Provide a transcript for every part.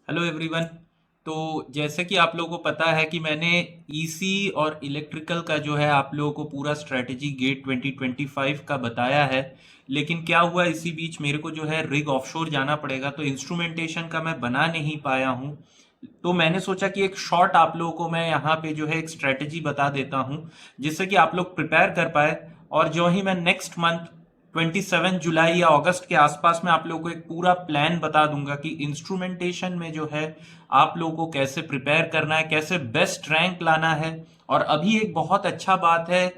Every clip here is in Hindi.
Hello everyone. तो जैसे कि आप लोगों को पता है कि मैंने ईसी और इलेक्ट्रिकल का जो है आप लोगों को पूरा स्ट्रेटजी गेट 2025 का बताया है। लेकिन क्या हुआ, इसी बीच मेरे को जो है रिग ऑफशोर जाना पड़ेगा, तो इंस्ट्रूमेंटेशन का मैं बना नहीं पाया हूँ। तो मैंने सोचा कि एक शॉर्ट आप लोगों को मैं यहाँ पे जो है एक स्ट्रेटजी बता देता हूँ, जिससे कि आप लोग प्रिपेयर कर पाए। और जो ही मैं नेक्स्ट मंथ 27 जुलाई या अगस्त के आसपास में आप लोगों को एक पूरा प्लान बता दूंगा कि इंस्ट्रूमेंटेशन में जो है आप लोगों को कैसे प्रिपेयर करना है, कैसे बेस्ट रैंक लाना है। और अभी एक बहुत अच्छा बात है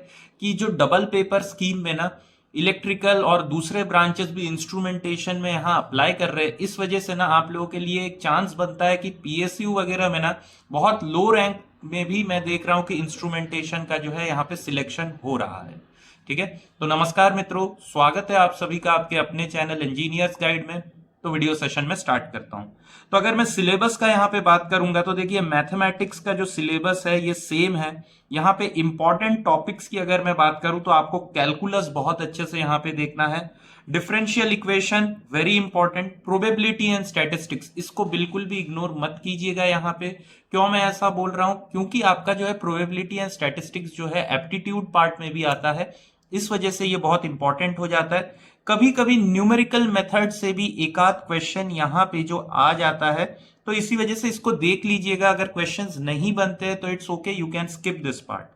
कि जो डबल पेपर स्कीम में ना इलेक्ट्रिकल और दूसरे ब्रांचेस भी इंस्ट्रूमेंटेशन में यहाँ अप्लाई कर रहे हैं, इस वजह से ना आप लोगों के लिए एक चांस बनता है कि पीएसयू वगैरह में ना बहुत लो रैंक में भी मैं देख रहा हूँ कि इंस्ट्रूमेंटेशन का जो है यहाँ पे सिलेक्शन हो रहा है। ठीक है। तो नमस्कार मित्रों, स्वागत है आप सभी का आपके अपने चैनल इंजीनियर्स गाइड में। तो वीडियो सेशन में स्टार्ट करता हूं। तो अगर मैं सिलेबस का यहाँ पे बात करूंगा तो देखिए, मैथमेटिक्स का जो सिलेबस है ये सेम है। यहाँ पे इंपॉर्टेंट टॉपिक्स की अगर मैं बात करूं तो आपको कैलकुलस बहुत अच्छे से यहाँ पे देखना है। Differential equation very important, probability and statistics इसको बिल्कुल भी इग्नोर मत कीजिएगा यहाँ पे। क्यों मैं ऐसा बोल रहा हूं, क्योंकि आपका जो है प्रोबेबिलिटी एंड स्टैटिस्टिक्स जो है एप्टीट्यूड पार्ट में भी आता है, इस वजह से ये बहुत इंपॉर्टेंट हो जाता है। कभी कभी न्यूमेरिकल मेथड से भी एक आध क्वेश्चन यहाँ पे जो आ जाता है, तो इसी वजह से इसको देख लीजिएगा। अगर क्वेश्चंस नहीं बनते हैं तो it's okay, you can skip this part.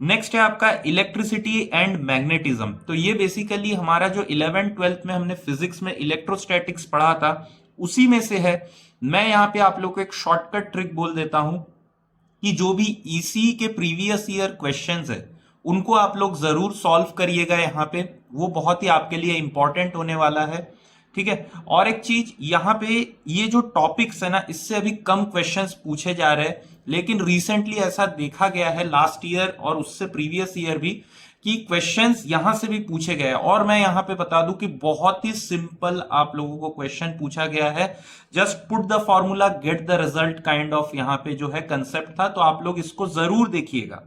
Next है आपका इलेक्ट्रिसिटी एंड मैग्नेटिज्म। तो ये बेसिकली हमारा जो 11th 12th में हमने फिजिक्स में इलेक्ट्रोस्टैटिक्स पढ़ा था उसी में से है। मैं यहाँ पे आप लोग को एक शॉर्टकट ट्रिक बोल देता हूं कि जो भी ईसी के प्रीवियस ईयर क्वेश्चंस है उनको आप लोग जरूर सॉल्व करिएगा यहाँ पे, वो बहुत ही आपके लिए इंपॉर्टेंट होने वाला है। ठीक है। और एक चीज यहाँ पे, ये जो टॉपिक्स है ना इससे अभी कम क्वेश्चंस पूछे जा रहे हैं, लेकिन रिसेंटली ऐसा देखा गया है लास्ट ईयर और उससे प्रीवियस ईयर भी कि क्वेश्चंस यहां से भी पूछे गए हैं। और मैं यहां पे बता दूं कि बहुत ही सिंपल आप लोगों को क्वेश्चन पूछा गया है। Just put the formula get the result kind of यहाँ पे जो है कंसेप्ट था, तो आप लोग इसको जरूर देखिएगा।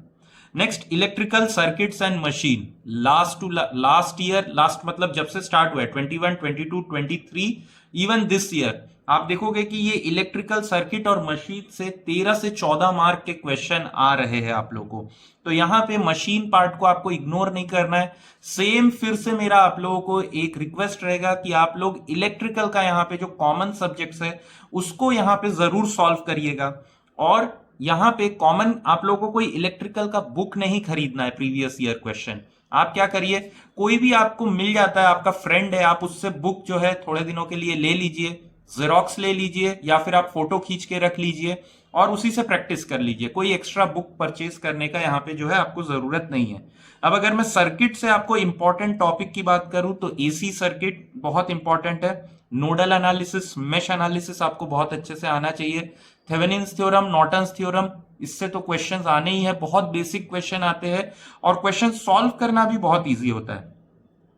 Next, electrical circuits and machine. Last year, last मतलब जब से स्टार्ट हुआ है 21 22 23, इवन दिस ईयर आप देखोगे कि ये इलेक्ट्रिकल सर्किट और मशीन से 13 से 14 मार्क के क्वेश्चन आ रहे हैं आप लोगों को। तो यहाँ पे मशीन पार्ट को आपको इग्नोर नहीं करना है। सेम फिर से मेरा आप लोगों को एक रिक्वेस्ट रहेगा कि आप लोग इलेक्ट्रिकल का यहाँ पे जो कॉमन सब्जेक्ट्स है उसको यहाँ पे जरूर सॉल्व करिएगा। और यहाँ पे कॉमन आप लोगों को कोई इलेक्ट्रिकल का बुक नहीं खरीदना है प्रीवियस ईयर क्वेश्चन। आप क्या करिए, कोई भी आपको मिल जाता है, आपका फ्रेंड है, आप उससे बुक जो है थोड़े दिनों के लिए ले लीजिए, जेरोक्स ले लीजिए या फिर आप फोटो खींच के रख लीजिए और उसी से प्रैक्टिस कर लीजिए। कोई एक्स्ट्रा बुक परचेज करने का यहाँ पे जो है आपको जरूरत नहीं है। अब अगर मैं सर्किट से आपको इंपॉर्टेंट टॉपिक की बात करूं तो एसी सर्किट बहुत इंपॉर्टेंट है। नोडल एनालिसिस, मेश एनालिसिस आपको बहुत अच्छे से आना चाहिए। थेवेनिन्स थ्योरम, नॉर्टन्स थ्योरम, इससे तो क्वेश्चंस आने ही है, बहुत बेसिक क्वेश्चन आते हैं और क्वेश्चन सॉल्व करना भी बहुत इजी होता है।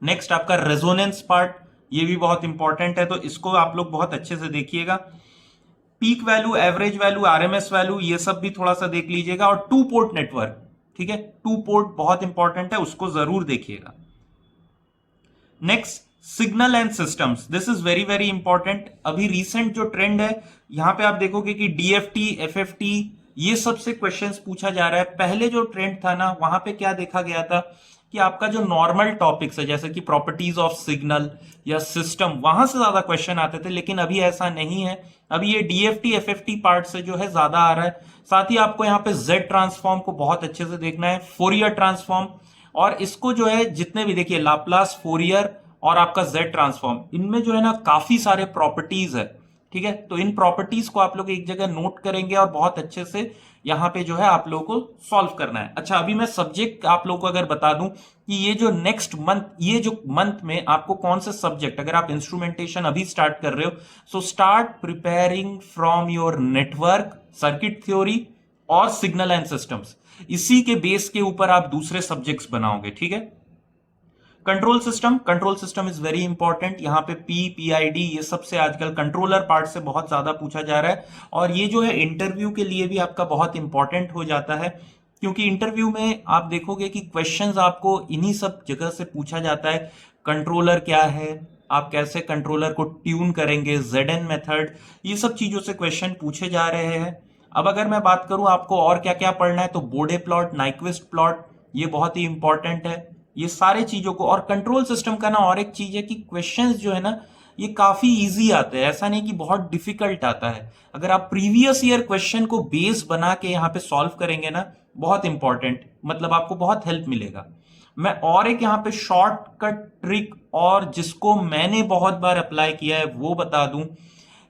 नेक्स्ट आपका रेजोनेंस पार्ट, ये भी बहुत इंपॉर्टेंट है, तो इसको आप लोग बहुत अच्छे से देखिएगा। Peak value, average value, RMS value, ये सब भी थोड़ा सा देख लीजिएगा। और टू पोर्ट नेटवर्क, ठीक है, टू पोर्ट बहुत इंपॉर्टेंट है, उसको जरूर देखिएगा। Next, signal and systems, this is very very important. अभी रिसेंट जो ट्रेंड है यहां पे आप देखोगे कि डीएफटी, एफएफटी, ये सबसे क्वेश्चंस पूछा जा रहा है। पहले जो ट्रेंड था ना वहां पे क्या देखा गया था कि आपका जो नॉर्मल टॉपिक्स है जैसे कि प्रॉपर्टीज ऑफ सिग्नल या सिस्टम, वहां से ज्यादा क्वेश्चन आते थे, लेकिन अभी ऐसा नहीं है। अभी ये डीएफटी एफएफटी पार्ट से जो है ज्यादा आ रहा है। साथ ही आपको यहाँ पे जेड ट्रांसफॉर्म को बहुत अच्छे से देखना है, फोरियर ट्रांसफॉर्म, और इसको जो है जितने भी देखिए लाप्लास, फोरियर और आपका जेड ट्रांसफॉर्म, इनमें जो है ना काफी सारे प्रॉपर्टीज है। ठीक है, तो इन प्रॉपर्टीज को आप लोग एक जगह नोट करेंगे और बहुत अच्छे से यहां पे जो है आप लोगों को सॉल्व करना है। अच्छा, अभी मैं सब्जेक्ट आप लोगों को अगर बता दूं कि ये जो नेक्स्ट मंथ, ये जो मंथ में आपको कौन से सब्जेक्ट, अगर आप इंस्ट्रूमेंटेशन अभी स्टार्ट कर रहे हो, so start preparing from your network, circuit theory और सिग्नल एंड सिस्टम्स। इसी के बेस के ऊपर आप दूसरे सब्जेक्ट्स बनाओगे। ठीक है। Control system, control system is very important. यहाँ पे पीआईडी, ये सबसे आजकल कंट्रोलर पार्ट से बहुत ज्यादा पूछा जा रहा है और ये जो है इंटरव्यू के लिए भी आपका बहुत इंपॉर्टेंट हो जाता है, क्योंकि इंटरव्यू में आप देखोगे कि क्वेश्चंस आपको इन्हीं सब जगह से पूछा जाता है। कंट्रोलर क्या है, आप कैसे कंट्रोलर को ट्यून करेंगे, ZN मेथड, ये सब चीजों से क्वेश्चन पूछे जा रहे हैं। अब अगर मैं बात करूं आपको और क्या क्या पढ़ना है, तो बोडे प्लॉट, नाइक्विस्ट प्लॉट, ये बहुत ही इंपॉर्टेंट है। ये सारे चीजों को, और कंट्रोल सिस्टम का ना और एक चीज है कि क्वेश्चंस जो है ना ये काफी इजी आते हैं, ऐसा नहीं कि बहुत डिफिकल्ट आता है। अगर आप प्रीवियस ईयर क्वेश्चन को बेस बना के यहाँ पे सॉल्व करेंगे ना, बहुत इंपॉर्टेंट, मतलब आपको बहुत हेल्प मिलेगा। मैं और एक यहाँ पे शॉर्टकट ट्रिक और जिसको मैंने बहुत बार अप्लाई किया है वो बता दूं,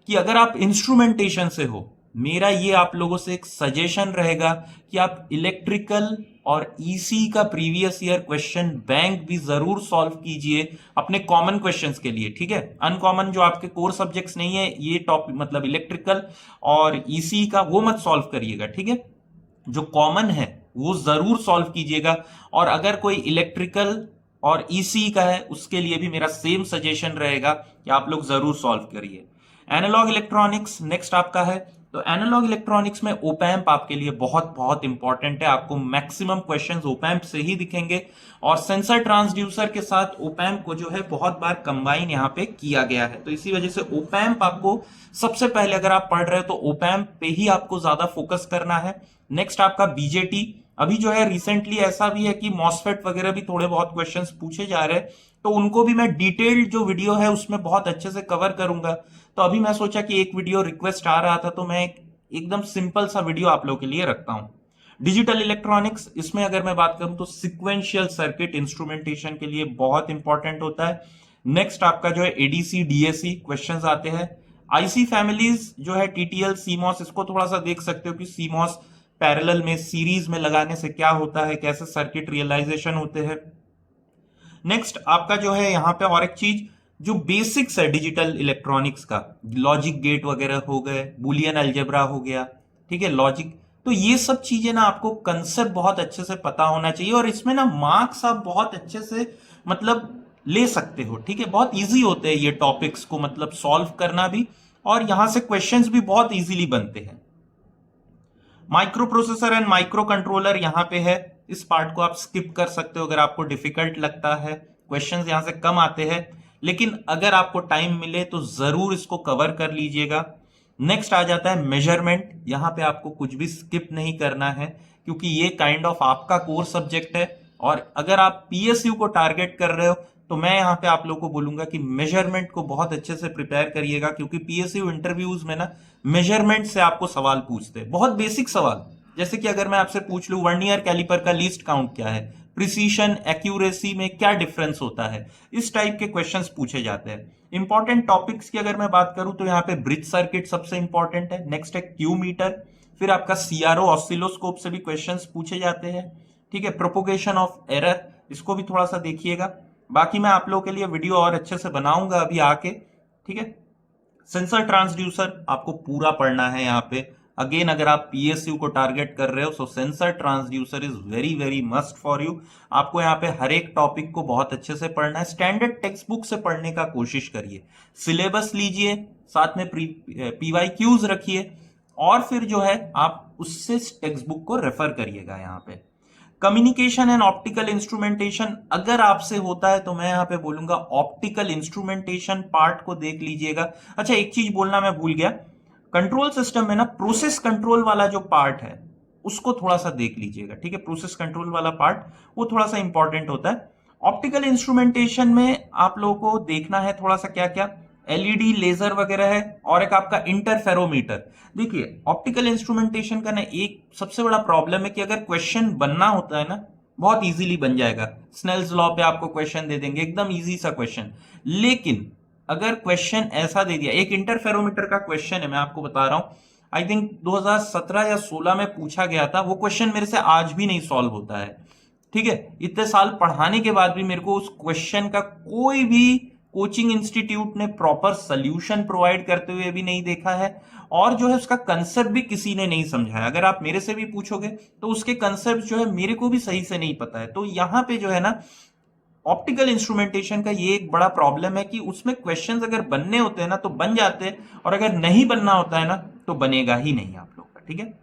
कि अगर आप इंस्ट्रूमेंटेशन से हो, मेरा ये आप लोगों से एक सजेशन रहेगा कि आप इलेक्ट्रिकल और ईसी का प्रीवियस ईयर क्वेश्चन बैंक भी जरूर सॉल्व कीजिए अपने कॉमन क्वेश्चंस के लिए, ठीक है। अनकॉमन जो आपके कोर सब्जेक्ट्स नहीं है, ये टॉपिक मतलब इलेक्ट्रिकल और ईसी का, वो मत सॉल्व करिएगा, ठीक है। जो कॉमन है वो जरूर सॉल्व कीजिएगा। और अगर कोई इलेक्ट्रिकल और ईसी का है, उसके लिए भी मेरा सेम सजेशन रहेगा कि आप लोग जरूर सॉल्व करिए। एनालॉग इलेक्ट्रॉनिक्स नेक्स्ट आपका है, तो एनालॉग इलेक्ट्रॉनिक्स में ओपैम्प आपके लिए बहुत बहुत इंपॉर्टेंट है। आपको मैक्सिमम क्वेश्चंस ओपैम्प से ही दिखेंगे, और सेंसर ट्रांसड्यूसर के साथ ओपैम्प को जो है बहुत बार कंबाइन यहाँ पे किया गया है, तो इसी वजह से ओपैम्प आपको सबसे पहले, अगर आप पढ़ रहे हो तो ओपैम्प पे ही आपको ज्यादा फोकस करना है। नेक्स्ट आपका बीजेटी, अभी जो है रिसेंटली ऐसा भी है कि मॉसफेट वगैरह भी थोड़े बहुत क्वेश्चंस पूछे जा रहे हैं, तो उनको भी मैं डिटेल्ड जो वीडियो है उसमें बहुत अच्छे से कवर करूंगा। तो अभी मैं सोचा कि एक वीडियो रिक्वेस्ट आ रहा था, तो मैं एकदम सिंपल सा वीडियो आप लोगों के लिए रखता हूं। डिजिटल इलेक्ट्रॉनिक्स, इसमें अगर मैं बात करूं तो सिक्वेंशियल सर्किट इंस्ट्रूमेंटेशन के लिए बहुत इंपॉर्टेंट होता है। नेक्स्ट आपका जो है एडीसी डीएसी क्वेश्चंस आते हैं। आईसी फैमिलीज जो है टीटीएल सीमॉस, इसको थोड़ा सा देख सकते हो कि सीमॉस पैरेलल में सीरीज में लगाने से क्या होता है, कैसे सर्किट रियलाइजेशन होते हैं। नेक्स्ट आपका जो है यहाँ पे और एक चीज जो बेसिक्स है डिजिटल इलेक्ट्रॉनिक्स का, लॉजिक गेट वगैरह हो गए, बुलियन अलजेब्रा हो गया, ठीक है, लॉजिक, तो ये सब चीजें ना आपको कंसेप्ट बहुत अच्छे से पता होना चाहिए, और इसमें ना मार्क्स आप बहुत अच्छे से मतलब ले सकते हो, ठीक है। बहुत इजी होते हैं ये टॉपिक्स को मतलब सॉल्व करना भी, और यहां से क्वेश्चंस भी बहुत इजीली बनते हैं। Micro processor and micro controller यहाँ पे है, इस पार्ट को आप स्किप कर सकते हो अगर आपको डिफिकल्ट लगता है, क्वेश्चंस यहाँ से कम आते हैं, लेकिन अगर आपको टाइम मिले तो जरूर इसको कवर कर लीजिएगा। नेक्स्ट आ जाता है मेजरमेंट, यहाँ पे आपको कुछ भी स्किप नहीं करना है, क्योंकि ये काइंड ऑफ आपका कोर सब्जेक्ट है, और अगर आप पीएसयू को टारगेट कर रहे हो तो मैं यहाँ पे आप लोगों को बोलूंगा कि मेजरमेंट को बहुत अच्छे से प्रिपेयर करिएगा, क्योंकि पीएसयू इंटरव्यूज में ना मेजरमेंट से आपको सवाल पूछते हैं, बहुत बेसिक सवाल, जैसे कि अगर मैं आपसे पूछ लूं वर्नियर कैलिपर का लीस्ट काउंट क्या है, प्रिसीशन एक्यूरेसी में क्या डिफरेंस होता है, इस टाइप के क्वेश्चंस पूछे जाते हैं। इंपॉर्टेंट टॉपिक्स की अगर मैं बात करूं तो यहाँ पे ब्रिज सर्किट सबसे इंपॉर्टेंट है, नेक्स्ट है क्यू मीटर, फिर आपका सीआरओ ऑसिलोस्कोप से भी क्वेश्चंस पूछे जाते हैं, ठीक है। प्रोपोगेशन ऑफ एरर, इसको भी थोड़ा सा देखिएगा, बाकी मैं आप लोगों के लिए वीडियो और अच्छे से बनाऊंगा अभी आके, ठीक है। सेंसर ट्रांसड्यूसर आपको पूरा पढ़ना है यहाँ पे, अगेन अगर आप पीएसयू को टारगेट कर रहे हो so sensor transducer is very very must for you. आपको यहाँ पे हर एक टॉपिक को बहुत अच्छे से पढ़ना है, स्टैंडर्ड टेक्स्ट बुक से पढ़ने का कोशिश करिए, सिलेबस लीजिए, साथ में पीवाईक्यूज रखिए, और फिर जो है आप उससे टेक्स्ट बुक को रेफर करिएगा। यहाँ पे कम्युनिकेशन एंड ऑप्टिकल इंस्ट्रूमेंटेशन अगर आपसे होता है तो मैं यहाँ पे बोलूंगा ऑप्टिकल इंस्ट्रूमेंटेशन पार्ट को देख लीजिएगा। अच्छा एक चीज बोलना मैं भूल गया, कंट्रोल सिस्टम में ना प्रोसेस कंट्रोल वाला जो पार्ट है उसको थोड़ा सा देख लीजिएगा, ठीक है। प्रोसेस कंट्रोल वाला पार्ट वो थोड़ा सा इंपॉर्टेंट होता है। ऑप्टिकल इंस्ट्रूमेंटेशन में आप लोगों को देखना है थोड़ा सा क्या क्या, एलईडी लेजर वगैरह है, और एक आपका इंटरफेरोमीटर। देखिए ऑप्टिकल इंस्ट्रूमेंटेशन का ना एक सबसे बड़ा प्रॉब्लम है कि अगर क्वेश्चन बनना होता है ना बहुत इजीली बन जाएगा, स्नेल्स लॉ पे आपको क्वेश्चन दे देंगे, एकदम इजी सा क्वेश्चन, लेकिन अगर क्वेश्चन ऐसा दे दिया, एक इंटरफेरोमीटर का क्वेश्चन है मैं आपको बता रहा हूं, आई थिंक 2017 या 16 में पूछा गया था, वो क्वेश्चन मेरे से आज भी नहीं सॉल्व होता है, ठीक है। इतने साल पढ़ाने के बाद भी मेरे को उस क्वेश्चन का कोई भी कोचिंग इंस्टीट्यूट ने प्रॉपर सोल्यूशन प्रोवाइड करते हुए भी नहीं देखा है, और जो है उसका कंसेप्ट भी किसी ने नहीं समझाया। अगर आप मेरे से भी पूछोगे तो उसके कंसेप्ट जो है मेरे को भी सही से नहीं पता है। तो यहाँ पे जो है ना ऑप्टिकल इंस्ट्रूमेंटेशन का ये एक बड़ा प्रॉब्लम है कि उसमें क्वेश्चंस अगर बनने होते हैं ना तो बन जाते हैं, और अगर नहीं बनना होता है ना तो बनेगा ही नहीं आप लोग का, ठीक है।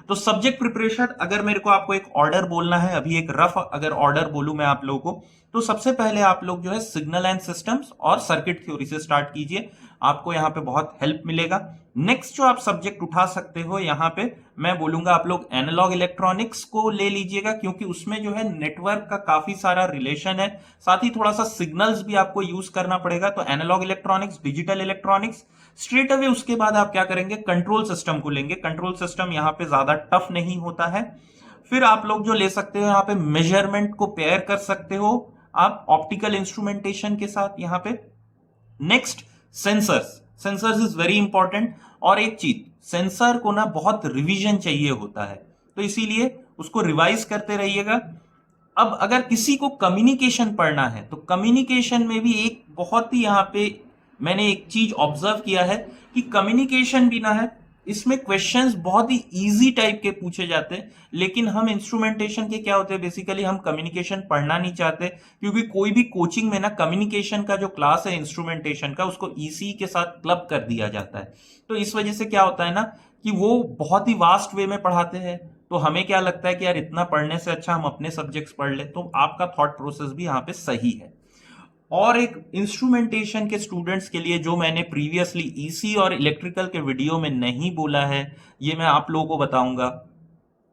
तो सब्जेक्ट प्रिपरेशन, अगर मेरे को आपको एक ऑर्डर बोलना है, अभी एक रफ अगर ऑर्डर बोलूं मैं आप लोगों को, तो सबसे पहले आप लोग जो है सिग्नल एंड सिस्टम्स और सर्किट थ्योरी से स्टार्ट कीजिए, आपको यहाँ पे बहुत हेल्प मिलेगा। नेक्स्ट जो आप सब्जेक्ट उठा सकते हो यहाँ पे मैं बोलूंगा आप लोग एनालॉग इलेक्ट्रॉनिक्स को ले लीजिएगा, क्योंकि उसमें जो है नेटवर्क का काफी सारा रिलेशन है, साथ ही थोड़ा सा सिग्नल्स भी आपको यूज करना पड़ेगा। तो analog electronics, digital electronics, straight away उसके बाद आप क्या करेंगे, कंट्रोल सिस्टम को लेंगे। कंट्रोल सिस्टम यहाँ पे ज्यादा टफ नहीं होता है। फिर आप लोग जो ले सकते हो यहाँ पे मेजरमेंट को पेयर कर सकते हो आप ऑप्टिकल इंस्ट्रूमेंटेशन के साथ यहाँ पे। Next sensors, sensors is very important. और एक चीज, सेंसर को ना बहुत रिवीजन चाहिए होता है, तो इसीलिए उसको रिवाइज करते रहिएगा। अब अगर किसी को कम्युनिकेशन पढ़ना है तो कम्युनिकेशन में भी एक बहुत ही यहाँ पे मैंने एक चीज ऑब्जर्व किया है कि कम्युनिकेशन भी ना है, इसमें क्वेश्चंस बहुत ही इजी टाइप के पूछे जाते हैं, लेकिन हम इंस्ट्रूमेंटेशन के क्या होते हैं, बेसिकली हम कम्युनिकेशन पढ़ना नहीं चाहते, क्योंकि कोई भी कोचिंग में ना कम्युनिकेशन का जो क्लास है इंस्ट्रूमेंटेशन का, उसको ईसी के साथ क्लब कर दिया जाता है। तो इस वजह से क्या होता है ना कि वो बहुत ही वास्ट वे में पढ़ाते हैं, तो हमें क्या लगता है कि यार इतना पढ़ने से अच्छा हम अपने सब्जेक्ट्स पढ़ ले। तो आपका थॉट प्रोसेस भी यहाँ पे सही है। और एक इंस्ट्रूमेंटेशन के स्टूडेंट्स के लिए जो मैंने प्रीवियसली ईसी और इलेक्ट्रिकल के वीडियो में नहीं बोला है, ये मैं आप लोगों को बताऊंगा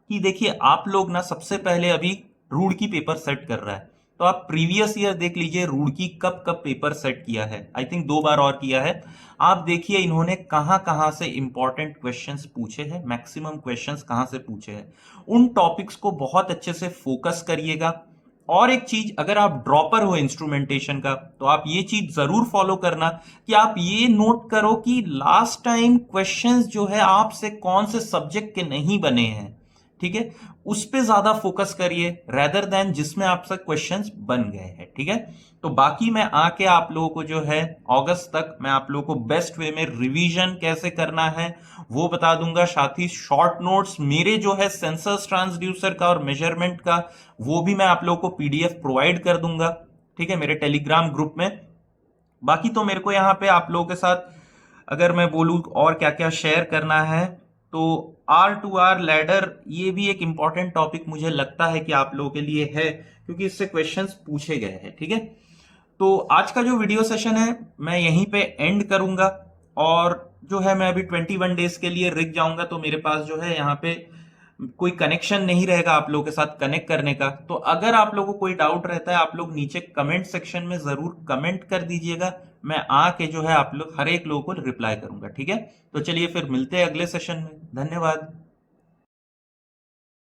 कि देखिए आप लोग ना सबसे पहले अभी रुड़की पेपर सेट कर रहा है, तो आप प्रीवियस ईयर देख लीजिए रुड़की कब कब पेपर सेट किया है, आई थिंक 2 बार और किया है। आप देखिए इन्होंने कहां कहां से इंपॉर्टेंट क्वेश्चंस पूछे हैं, मैक्सिमम क्वेश्चंस कहां से पूछे हैं, उन टॉपिक्स को बहुत अच्छे से फोकस करिएगा। और एक चीज, अगर आप ड्रॉपर हो इंस्ट्रूमेंटेशन का तो आप ये चीज जरूर फॉलो करना कि आप ये नोट करो कि लास्ट टाइम क्वेश्चंस जो है आपसे कौन से सब्जेक्ट के नहीं बने हैं, ठीक है, उस पे ज्यादा फोकस करिए रेदर देन जिसमें आपसे क्वेश्चंस बन गए हैं, ठीक है। तो बाकी मैं आके आप लोगों को जो है अगस्त तक मैं आप लोगों को बेस्ट वे में रिवीजन कैसे करना है वो बता दूंगा, साथ ही शॉर्ट नोट्स मेरे जो है सेंसर्स ट्रांसड्यूसर का और मेजरमेंट का वो भी मैं आप लोगों को पीडीएफ प्रोवाइड कर दूंगा, ठीक है, मेरे टेलीग्राम ग्रुप में। बाकी तो मेरे को यहाँ पे आप लोगों के साथ अगर मैं बोलूँ और क्या क्या शेयर करना है, तो R2R लैडर ये भी एक इंपॉर्टेंट टॉपिक मुझे लगता है कि आप लोगों के लिए है, क्योंकि इससे क्वेश्चंस पूछे गए हैं, ठीक है। तो आज का जो वीडियो सेशन है मैं यहीं पे एंड करूंगा, और जो है मैं अभी 21 डेज के लिए रुक जाऊंगा, तो मेरे पास जो है यहाँ पे कोई कनेक्शन नहीं रहेगा आप लोगों के साथ कनेक्ट करने का। तो अगर आप लोगों को कोई डाउट रहता है आप लोग नीचे कमेंट सेक्शन में जरूर कमेंट कर दीजिएगा, मैं आके जो है आप लोग हर एक लोगों को रिप्लाई करूंगा, ठीक है। तो चलिए फिर मिलते हैं अगले सेशन में, धन्यवाद।